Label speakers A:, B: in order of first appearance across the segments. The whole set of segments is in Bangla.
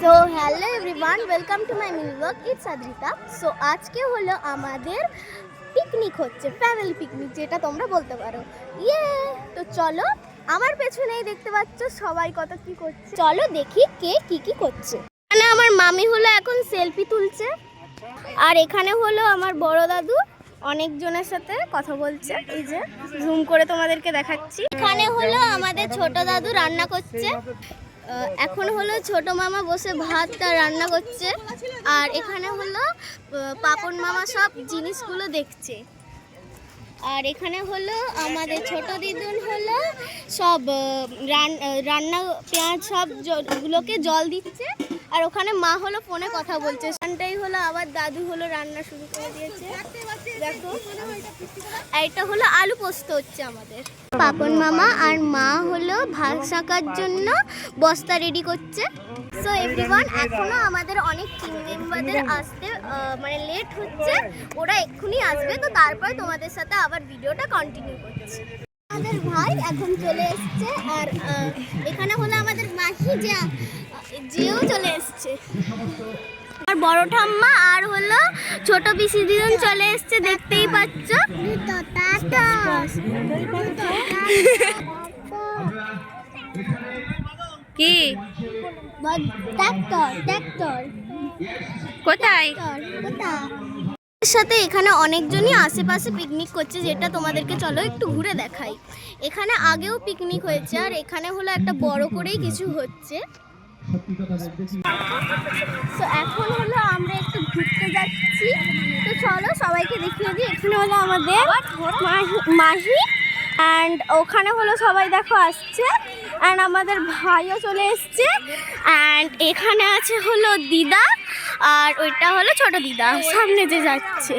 A: So hello everyone, welcome to my mini blog. It's Adrita. So আজকে হলো আমাদের পিকনিক হচ্ছে, ফ্যামিলি পিকনিক যেটা তোমরা বলতে পারো। ইয়ে, তো চলো, আমার পেছনেই দেখতে পাচ্ছ সবাই কত কি করছে। চলো দেখি কে কি কি করছে। এখানে আমার মামি হলো এখন সেলফি তুলছে, আর এখানে হলো আমার বড় দাদু অনেকজনের সাথে কথা বলছে। এই যে জুম করে তোমাদেরকে দেখাচ্ছি। এখানে হলো আমাদের ছোট দাদু রান্না করছে। এখন হলো ছোট মামা বসে ভাতটা রান্না করছে, আর এখানে হলো পাপন মামা সব জিনিসগুলো দেখছে। আর এখানে হলো আমাদের ছোট দিদুন হলো সব রান্না পেঁয়াজ সবগুলোকে জল দিচ্ছে, আর ওখানে মা হলো ফোনে কথা বলছে। সেখানটাই হলো আবার দাদু হলো রান্না শুরু করে দিয়েছে। দেখো, এটা হলো আলু পোস্ত হচ্ছে আমাদের। পাপন মামা আর মা হলো ভাত শাকার জন্য বস্তা রেডি করছে। সো এভরিওয়ান, এখনো আমাদের অনেক টিম মেম্বারদের আসতে মানে লেট হচ্ছে, ওরা এক্ষুনি আসবে। তো তারপর তোমাদের সাথে আবার ভিডিওটা কন্টিনিউ করছি। আমাদের ভাই এখন চলে এসছে, আর এখানে হলো আমাদের মাহি যেও চলে এসছে। আর বড় ঠাম্মা আর হলো ছোট পিসি দিদুন চলে এসছে, দেখতেই পাচ্ছ।
B: কি কোথায়
A: সাথে এখানে অনেকজনই আশেপাশে পিকনিক করছে, যেটা তোমাদেরকে চলো একটু ঘুরে দেখাই। এখানে আগেও পিকনিক হয়েছে, আর এখানে হলো একটা বড় করেই কিছু হচ্ছে। তো এখন হলো আমরা একটু ঘুরতে যাচ্ছি। তো চলো সবাইকে দেখিয়ে দিই। এখানে হলো আমাদের মাহি, অ্যান্ড ওখানে হলো সবাই দেখো আসছে, অ্যান্ড আমাদের ভাইও চলে এসছে, অ্যান্ড এখানে আছে হলো দিদা, আর ওইটা হলো ছোট দিদা সামনে যে যাচ্ছে।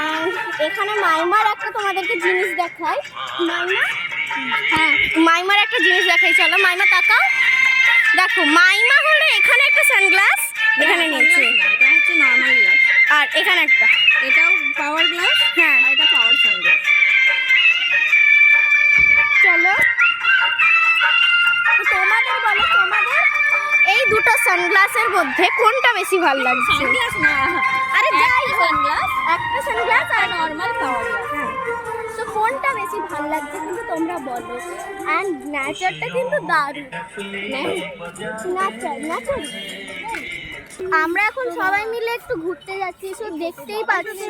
A: আর এখানে মাইমার একটা তোমাদেরকে জিনিস দেখাই। মাইমার একটা জিনিস দেখাই, চলো মাইমা তাকাও। দেখো, মাইমা হলো এখানে একটা সানগ্লাস এখানে নিয়েছে,
B: এটা হচ্ছে নরমাল গ্লাস,
A: আর এখানে একটা,
B: এটাও পাওয়ার গ্লাস।
A: হ্যাঁ,
B: আর এটা পাওয়ার সানগ্লাস।
A: চলো তোমাদের বলো, তোমাদের এই দুটো সানগ্লাসের মধ্যে কোনটা বেশি ভালো লাগছে?
B: সানগ্লাস না,
A: আরে যাই
B: সানগ্লাস,
A: একটা সানগ্লাস আর
B: নরমাল পাওয়ার গ্লাস।
A: তো কোনটা বেশি ভালো লাগছে কিন্তু তোমরা বলো। অ্যান্ড নেচারটা কিন্তু দারুণ। নেচার আমরা এখন সবাই মিলে একটু ঘুরতে যাচ্ছি। সো দেখতেই পাচ্ছি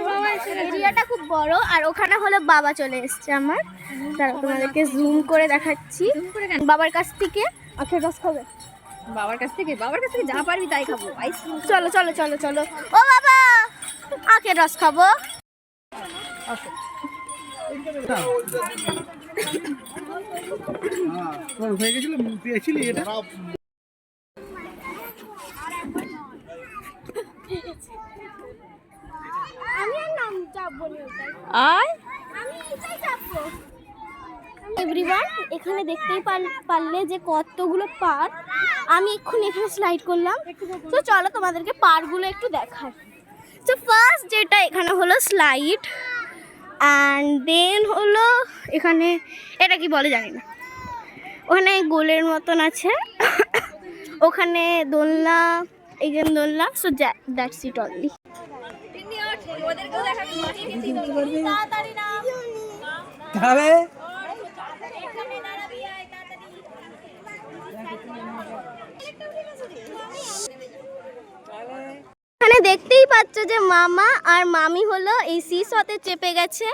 A: এরিয়াটা খুব বড়, আর ওখানে হলো বাবা চলে এসছে আমার। দাঁড়াও তোমাদেরকে জুম করে দেখাচ্ছি। বাবার কাছ থেকে আখের রস খাবে।
B: বাবার কাছ থেকে যা পারবি তাই খাবো। আইসক্রিম।
A: চলো চলো চলো চলো। ও বাবা, আখের রস খাবো।
C: হয়ে গেছিল, পেয়েছিলি এটা।
A: আমি আর নাম চাপবো না,
B: আয়
A: আমি এটাই চাপবো। এভরিওয়ান, এখানে দেখতেই পারলে যে কতগুলো পার্ক। আমি এক্ষুনি এখানে স্লাইড করলাম। তো চলো তোমাদেরকে পার্কগুলো একটু দেখাই। তো ফার্স্ট যেটা এখানে হলো স্লাইড, অ্যান্ড দেন হলো এখানে এটা কি বলে জানি না, ওখানে গোলের মতন আছে। ওখানে দোলনা, এখানে দোলনা। So that's it only.
C: তাহলে
A: এখানে দেখতেই পাচ্ছ যে মামা আর মামি হলো এই সিসতে চেপে গেছে।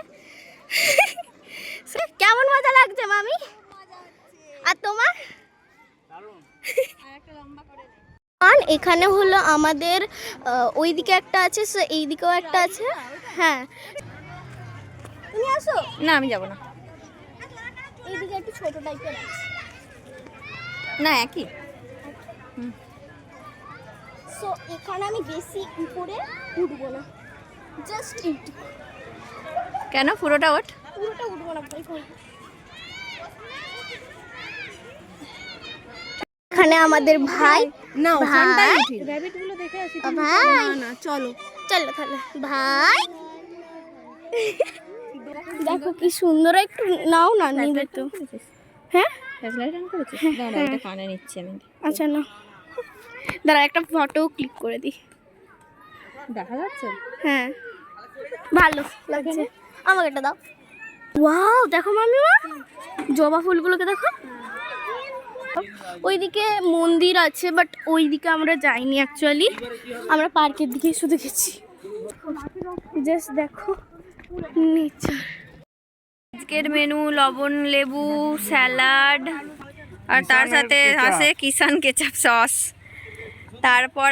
A: কেমন মজা লাগছে মামি? আর তোমার? এখানে হলো আমাদের ওইদিকে একটা আছে, সো এইদিকেও একটা আছে। হ্যাঁ, তুমি আসো
B: না, আমি যাব না।
A: এইদিকে একটু ছোট টাইপের আছে।
B: না, একই।
A: সো এখানে আমি বেশি উপরে উঠবো না, জাস্ট এইটুকু।
B: কেন? পুরোটা ওঠ।
A: পুরোটা উঠবো না, ভয় করবো। এখানে আমাদের ভাই,
B: না,
A: ভাই
B: র‍্যাবিট গুলো দেখে আসি।
A: ভাই
B: না, চলো
A: চলো তাহলে। ভাই দেখো কি সুন্দর, একটু নাও না, নিবে তো। হ্যাঁ,
B: ফ্ল্যাশলাইট অন করেছিস? দাঁড়া, এটা কানে নিচ্ছি আমি।
A: আচ্ছা না। দাঁড়া একটা ফটো ক্লিক করে দিই।
B: দেখা যাচ্ছে?
A: হ্যাঁ ভালো লাগছে, আমাকে এটা দাও। ওয়াও দেখো মামিমা, জবা ফুলগুলোকে দেখো। ওইদিকে মন্দির আছে, বাট ওইদিকে আমরা যাইনি অ্যাকচুয়ালি, আমরা পার্কের দিকে শুধু গেছি। জাস্ট দেখো নেচার।
B: আজকের মেনু লবণ লেবু স্যালাড আর তার সাথে আছে কিষান কেচাপ সস। তারপর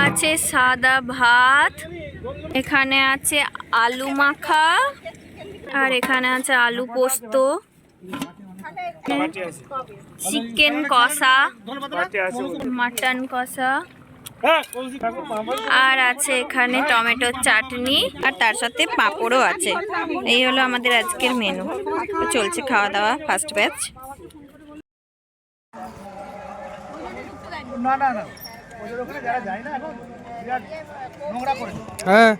B: আছে সাদা ভাত, এখানে আছে আলু মাখা, আর এখানে আছে আলু পোস্ত, চিকেন কষা, মাটন কষা, আর আছে এখানে টমেটোর চাটনি, আর তার সাথে পাঁপড়ও আছে। এই হলো আমাদের আজকের মেনু। চলছে খাওয়া দাওয়া ফার্স্ট ব্যাচ।
C: না না না, ওদের ওখানে যারা যায় না এখন বিরাট নোংরা করে। হ্যাঁ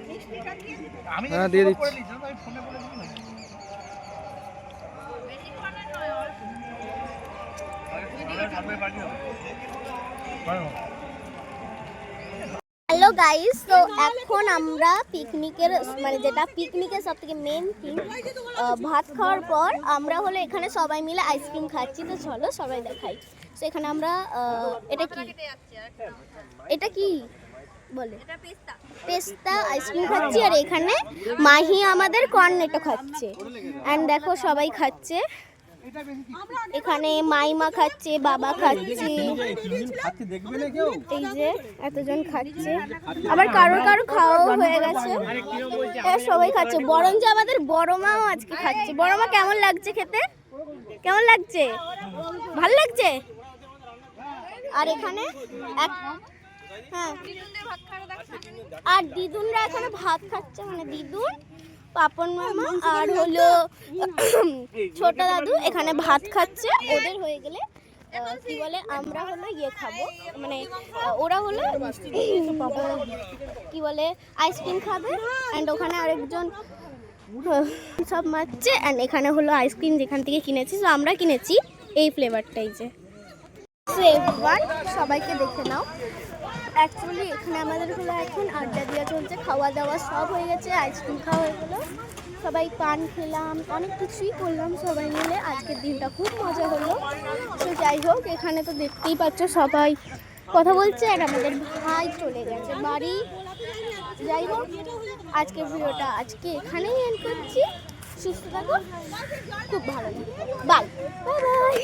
C: আমি দিয়ে দিচ্ছি।
A: হ্যালো গাইস, তো এখন আমরা পিকনিকের মানে যেটা পিকনিকের সব থেকে মেন থিং, ভাত খাওয়ার পর আমরা হলো এখানে সবাই মিলে আইসক্রিম খাচ্ছি। তো চলো সবাই দেখাই। তো এখানে আমরা এটা কি বলে পেস্তা আইসক্রিম খাচ্ছি, আর এখানে মাহি আমাদের কর্নেটো খাচ্ছে। অ্যান্ড দেখো সবাই খাচ্ছে, এখানে মাইমা খাচ্ছে, বাবা খাচ্ছে, এই যে এতজন খাচ্ছে, আবার কারো কারো খাওয়াও হয়ে গেছে, সবাই খাচ্ছে। বরঞ্চ আমাদের বড় মাও আজকে খাচ্ছে। বড় মা কেমন লাগছে খেতে? কেমন লাগছে? ভালো লাগছে? আর এখানে হ্যাঁ, আর দিদুনরা এখানে ভাত খাচ্ছে, মানে দিদুন, পাপন মামা আর হলো ছোট দাদু এখানে ভাত খাচ্ছে। ওদের হয়ে গেলে কি বলে আমরা হলো ইয়ে খাবো, মানে ওরা হলো কি বলে আইসক্রিম খাবে। অ্যান্ড ওখানে আরেকজন সব মারছে। অ্যান্ড এখানে হলো আইসক্রিম যেখান থেকে কিনেছি, তো আমরা কিনেছি এই ফ্লেভারটাই, যে ফ্লেভার। সবাইকে দেখে নাও। অ্যাকচুয়ালি এখানে আমাদের হলো এখন আড্ডা দেওয়া চলছে, খাওয়া দাওয়া সব হয়ে গেছে, আইসক্রিম খাওয়া হয়ে গেলো, সবাই পান খেলাম, অনেক কিছুই করলাম সবাই মিলে। আজকের দিনটা খুব মজা হলো। তো যাই হোক, এখানে তো দেখতেই পাচ্ছ সবাই কথা বলছে, আর আমাদের ভাই চলে গেছে বাড়ি। যাই হোক, আজকের ভিডিওটা আজকে এখানেই এন্ড করছি। সুস্থ থাকো, খুব ভালো, বাই বাই।